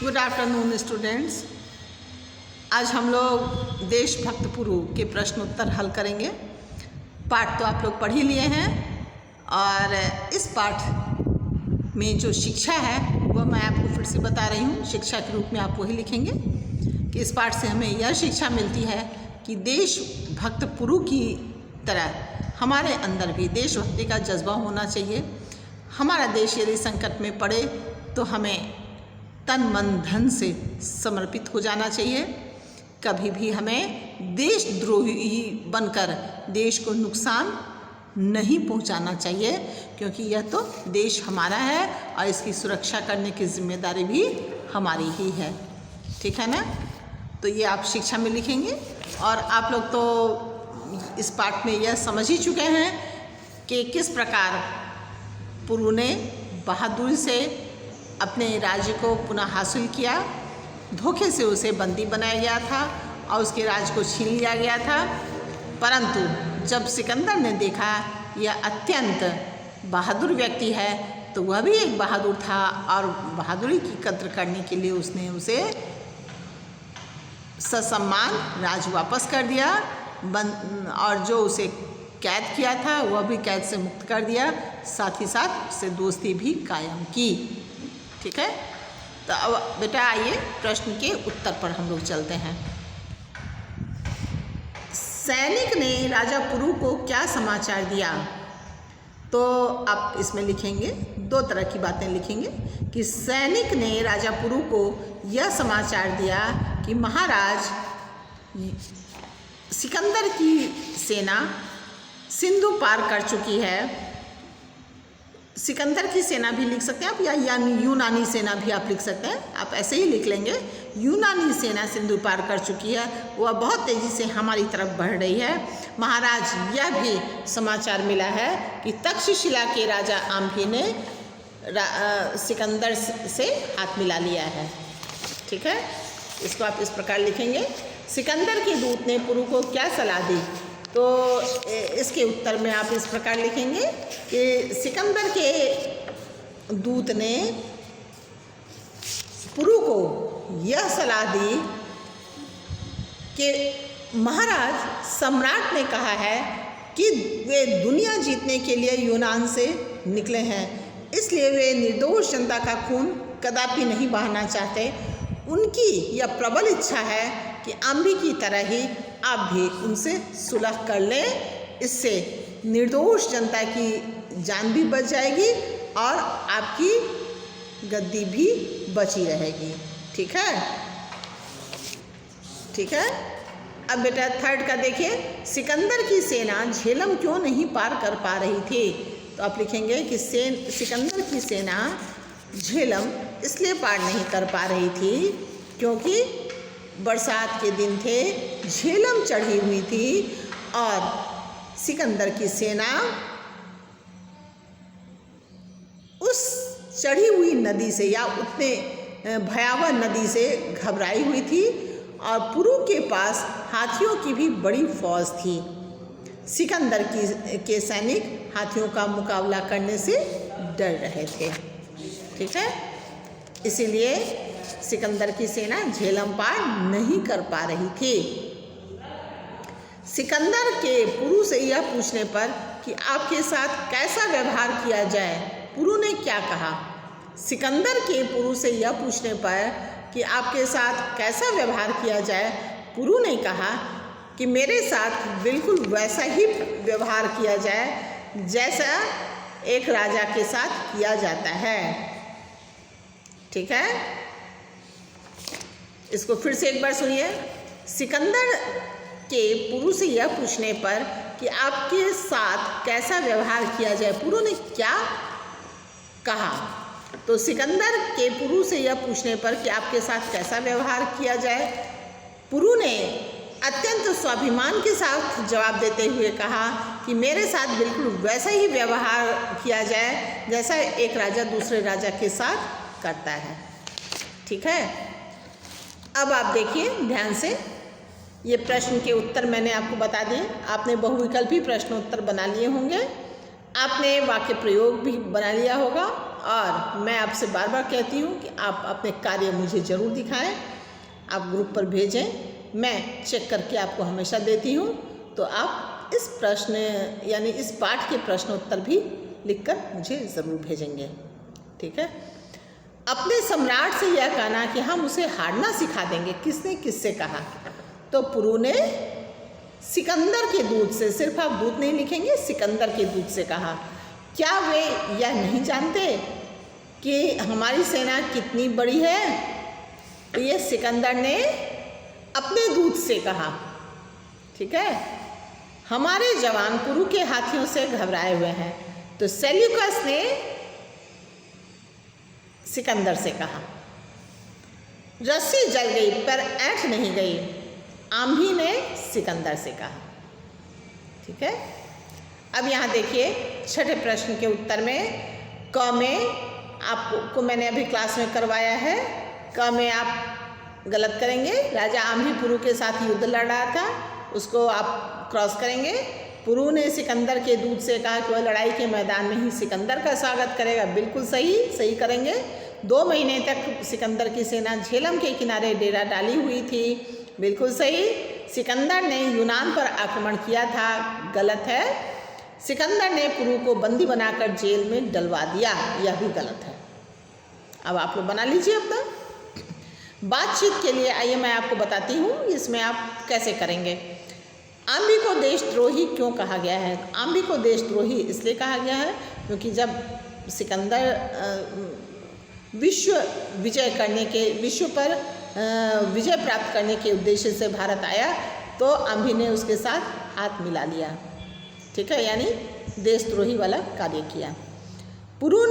Good afternoon students. आज हम लोग देशभक्त पुरु के प्रश्न उत्तर हल करेंगे। पाठ तो आप लोग पढ़ ही लिए हैं और इस पाठ में जो शिक्षा है वह मैं आपको फिर से बता रही हूँ। शिक्षा के रूप में आप वही लिखेंगे कि इस पाठ से हमें यह शिक्षा मिलती है कि देशभक्त पुरु की तरह हमारे अंदर भी देशभक्ति का जज्बा होना चाहिए। हमारा देश यदि संकट में पड़े तो हमें तन मन धन से समर्पित हो जाना चाहिए। कभी भी हमें देशद्रोही बनकर देश को नुकसान नहीं पहुंचाना चाहिए, क्योंकि यह तो देश हमारा है और इसकी सुरक्षा करने की जिम्मेदारी भी हमारी ही है। ठीक है ना? तो ये आप शिक्षा में लिखेंगे। और आप लोग तो इस पाठ में यह समझ ही चुके हैं कि किस प्रकार पुरु ने बहादुरी से अपने राज्य को पुनः हासिल किया। धोखे से उसे बंदी बनाया गया था और उसके राज्य को छीन लिया गया था, परंतु जब सिकंदर ने देखा यह अत्यंत बहादुर व्यक्ति है तो वह भी एक बहादुर था और बहादुरी की कद्र करने के लिए उसने उसे ससम्मान राज्य वापस कर दिया और जो उसे कैद किया था वह भी कैद से मुक्त कर दिया, साथ ही साथ उससे दोस्ती भी कायम की। ठीक है? तो अब बेटा आइए प्रश्न के उत्तर पर हम लोग चलते हैं। सैनिक ने राजा पुरु को क्या समाचार दिया? तो आप इसमें लिखेंगे, दो तरह की बातें लिखेंगे कि सैनिक ने राजा पुरु को यह समाचार दिया कि महाराज सिकंदर की सेना सिंधु पार कर चुकी है। सिकंदर की सेना भी लिख सकते हैं आप, या यूनानी सेना भी आप लिख सकते हैं। आप ऐसे ही लिख लेंगे, यूनानी सेना सिंधु पार कर चुकी है, वह बहुत तेज़ी से हमारी तरफ बढ़ रही है। महाराज यह भी समाचार मिला है कि तक्षशिला के राजा आम्भी ने सिकंदर से हाथ मिला लिया है। ठीक है? इसको आप इस प्रकार लिखेंगे। सिकंदर के दूत ने पुरु को क्या सलाह दी? तो इसके उत्तर में आप इस प्रकार लिखेंगे कि सिकंदर के दूत ने पुरु को यह सलाह दी कि महाराज सम्राट ने कहा है कि वे दुनिया जीतने के लिए यूनान से निकले हैं, इसलिए वे निर्दोष जनता का खून कदापि नहीं बहाना चाहते। उनकी यह प्रबल इच्छा है कि आम्भी की तरह ही आप भी उनसे सुलह कर लें, इससे निर्दोष जनता की जान भी बच जाएगी और आपकी गद्दी भी बची रहेगी। ठीक है? ठीक है? अब बेटा थर्ड का देखिए, सिकंदर की सेना झेलम क्यों नहीं पार कर पा रही थी? तो आप लिखेंगे कि सिकंदर की सेना झेलम इसलिए पार नहीं कर पा रही थी क्योंकि बरसात के दिन थे, झेलम चढ़ी हुई थी और सिकंदर की सेना उस चढ़ी हुई नदी से या उतने भयावह नदी से घबराई हुई थी और पुरु के पास हाथियों की भी बड़ी फौज थी। सिकंदर के सैनिक हाथियों का मुकाबला करने से डर रहे थे। ठीक है? इसीलिए सिकंदर की सेना झेलम पार नहीं कर पा रही थी। सिकंदर के पुरु से यह पूछने पर कि आपके साथ कैसा व्यवहार किया जाए, पुरु ने क्या कहा? सिकंदर के पुरु से यह पूछने पर कि आपके साथ कैसा व्यवहार किया जाए, पुरु ने कहा कि मेरे साथ बिल्कुल वैसा ही व्यवहार किया जाए जैसा एक राजा के साथ किया जाता है। ठीक है? इसको फिर से एक बार सुनिए। सिकंदर के पुरु से यह पूछने पर कि आपके साथ कैसा व्यवहार किया जाए, पुरु ने क्या कहा? तो सिकंदर के पुरु से यह पूछने पर कि आपके साथ कैसा व्यवहार किया जाए, पुरु ने अत्यंत स्वाभिमान के साथ जवाब देते हुए कहा कि मेरे साथ बिल्कुल वैसा ही व्यवहार किया जाए जैसा एक राजा दूसरे राजा के साथ करता है। ठीक है? अब आप देखिए ध्यान से, ये प्रश्न के उत्तर मैंने आपको बता दिए। आपने बहुविकल्पी प्रश्न उत्तर बना लिए होंगे, आपने वाक्य प्रयोग भी बना लिया होगा और मैं आपसे बार बार कहती हूँ कि आप अपने कार्य मुझे ज़रूर दिखाएं, आप ग्रुप पर भेजें, मैं चेक करके आपको हमेशा देती हूँ। तो आप इस प्रश्न यानी इस पाठ के प्रश्नोत्तर भी लिखकर मुझे ज़रूर भेजेंगे, ठीक है। अपने सम्राट से यह कहना कि हम उसे हारना सिखा देंगे, किसने किससे कहा? तो पुरु ने सिकंदर के दूत से, सिर्फ आप दूत नहीं लिखेंगे, सिकंदर के दूत से कहा। क्या वे यह नहीं जानते कि हमारी सेना कितनी बड़ी है? तो ये सिकंदर ने अपने दूत से कहा, ठीक है। हमारे जवान पुरु के हाथियों से घबराए हुए हैं। तो सेल्यूकस ने सिकंदर से कहा। रस्सी जल गई पर ऐंठ नहीं गई, आंधी ने सिकंदर से कहा, ठीक है। अब यहाँ देखिए छठे प्रश्न के उत्तर में क में आपको मैंने अभी क्लास में करवाया है। क में आप गलत करेंगे। राजा आंधी पुरु के साथ युद्ध लड़ रहा था, उसको आप क्रॉस करेंगे। पुरु ने सिकंदर के दूत से कहा कि वह लड़ाई के मैदान में ही सिकंदर का स्वागत करेगा। बिल्कुल सही करेंगे। 2 महीने तक सिकंदर की सेना झेलम के किनारे डेरा डाली हुई थी। बिल्कुल सही। सिकंदर ने यूनान पर आक्रमण किया था। गलत है। सिकंदर ने पुरु को बंदी बनाकर जेल में डलवा दिया, यह भी गलत है। अब आप लोग बना लीजिए अपना। बातचीत के लिए आइए मैं आपको बताती हूँ इसमें आप कैसे करेंगे। आंधी को देशद्रोही क्यों कहा गया है? आंधी को देशद्रोही इसलिए कहा गया है क्योंकि जब सिकंदर विश्व पर विजय प्राप्त करने के उद्देश्य से भारत आया तो आंधी ने उसके साथ हाथ मिला लिया, ठीक है, यानी देशद्रोही वाला कार्य किया। पुरु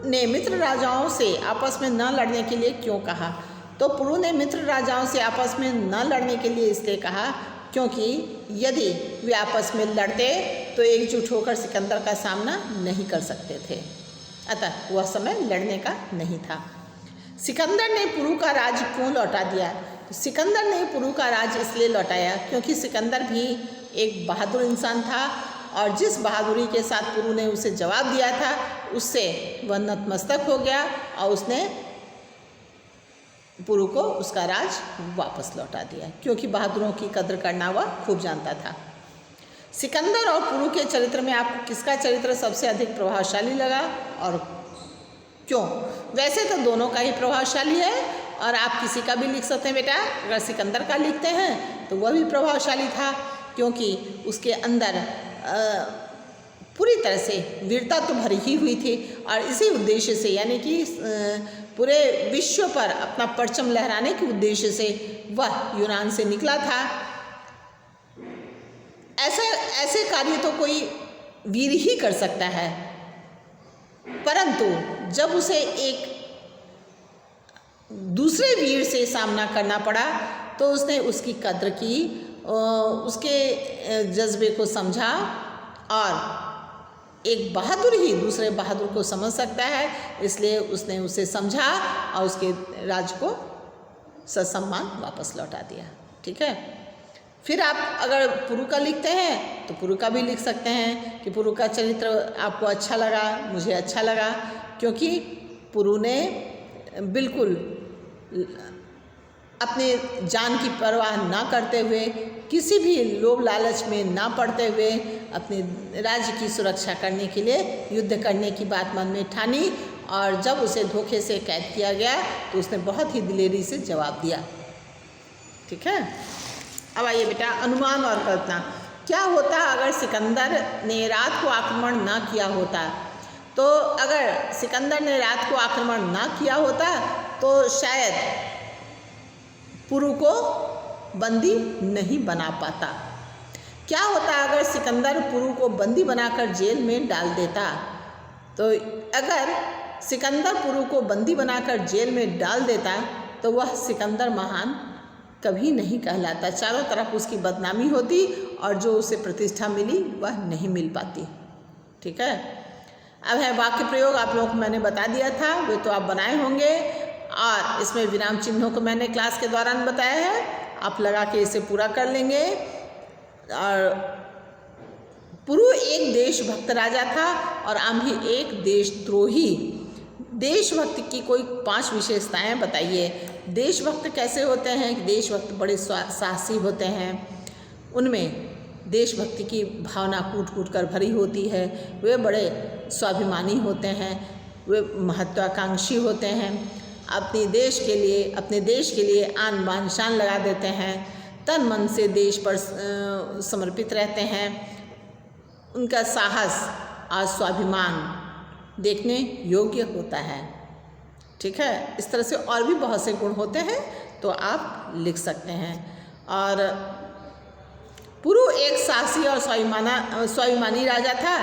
ने मित्र राजाओं से आपस में न लड़ने के लिए क्यों कहा? तो पुरु ने मित्र राजाओं से आपस में न लड़ने के लिए इसलिए कहा क्योंकि यदि वे आपस में लड़ते तो एकजुट होकर सिकंदर का सामना नहीं कर सकते थे, अतः वह समय लड़ने का नहीं था। सिकंदर ने पुरु का राज क्यों लौटा दिया? तो सिकंदर ने पुरु का राज इसलिए लौटाया क्योंकि सिकंदर भी एक बहादुर इंसान था और जिस बहादुरी के साथ पुरु ने उसे जवाब दिया था उससे वह नतमस्तक हो गया और उसने पुरु को उसका राज वापस लौटा दिया क्योंकि बहादुरों की कद्र करना वह खूब जानता था। सिकंदर और पुरु के चरित्र में आपको किसका चरित्र सबसे अधिक प्रभावशाली लगा और क्यों? वैसे तो दोनों का ही प्रभावशाली है और आप किसी का भी लिख सकते हैं बेटा। अगर सिकंदर का लिखते हैं तो वह भी प्रभावशाली था क्योंकि उसके अंदर पूरी तरह से वीरता तो भरी ही हुई थी और इसी उद्देश्य से यानी कि पूरे विश्व पर अपना परचम लहराने के उद्देश्य से वह यूनान से निकला था। ऐसे कार्य तो कोई वीर ही कर सकता है, परंतु जब उसे एक दूसरे वीर से सामना करना पड़ा तो उसने उसकी कद्र की, उसके जज्बे को समझा और एक बहादुर ही दूसरे बहादुर को समझ सकता है, इसलिए उसने उसे समझा और उसके राज को ससम्मान वापस लौटा दिया, ठीक है। फिर आप अगर पुरु का लिखते हैं तो पुरु का भी लिख सकते हैं कि पुरु का चरित्र आपको अच्छा लगा, मुझे अच्छा लगा क्योंकि पुरु ने बिल्कुल अपने जान की परवाह ना करते हुए, किसी भी लोभ लालच में ना पड़ते हुए अपने राज्य की सुरक्षा करने के लिए युद्ध करने की बात मन में ठानी और जब उसे धोखे से कैद किया गया तो उसने बहुत ही दिलेरी से जवाब दिया, ठीक है। अब आइए बेटा, अनुमान और कल्पना। क्या होता अगर सिकंदर ने रात को आक्रमण ना किया होता? तो अगर सिकंदर ने रात को आक्रमण ना किया होता तो शायद पुरु को बंदी नहीं बना पाता। क्या होता अगर सिकंदर पुरु को बंदी बनाकर जेल में डाल देता? तो अगर सिकंदर पुरु को बंदी बनाकर जेल में डाल देता तो वह सिकंदर महान कभी नहीं कहलाता, चारों तरफ उसकी बदनामी होती और जो उसे प्रतिष्ठा मिली वह नहीं मिल पाती, ठीक है। अब है वाक्य प्रयोग, आप लोगों को मैंने बता दिया था, वे तो आप बनाए होंगे और इसमें विराम चिन्हों को मैंने क्लास के दौरान बताया है, आप लगा के इसे पूरा कर लेंगे। और पुरु एक देशभक्त राजा था और आंधी एक देशद्रोही देशभक्त की कोई 5 विशेषताएं बताइए। देशभक्त कैसे होते हैं कि देशभक्त बड़े साहसी होते हैं, उनमें देशभक्ति की भावना कूट कूट कर भरी होती है, वे बड़े स्वाभिमानी होते हैं, वे महत्वाकांक्षी होते हैं, अपने देश के लिए आन बान शान लगा देते हैं, तन मन से देश पर समर्पित रहते हैं। उनका साहस और स्वाभिमान देखने योग्य होता है। ठीक है, इस तरह से और भी बहुत से गुण होते हैं, तो आप लिख सकते हैं। और पुरु एक साहसी और स्वाभिमानी राजा था।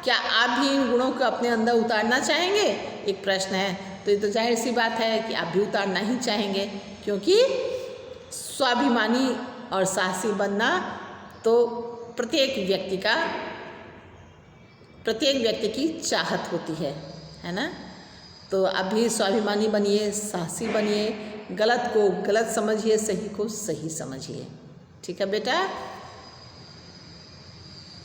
क्या आप भी इन गुणों को अपने अंदर उतारना चाहेंगे? एक प्रश्न है। तो ये तो जाहिर सी बात है कि आप भी उतारना ही चाहेंगे, क्योंकि स्वाभिमानी और साहसी बनना तो प्रत्येक व्यक्ति की चाहत होती है ना। तो आप भी स्वाभिमानी बनिए, साहसी बनिए, गलत को गलत समझिए, सही को सही समझिए। ठीक है बेटा।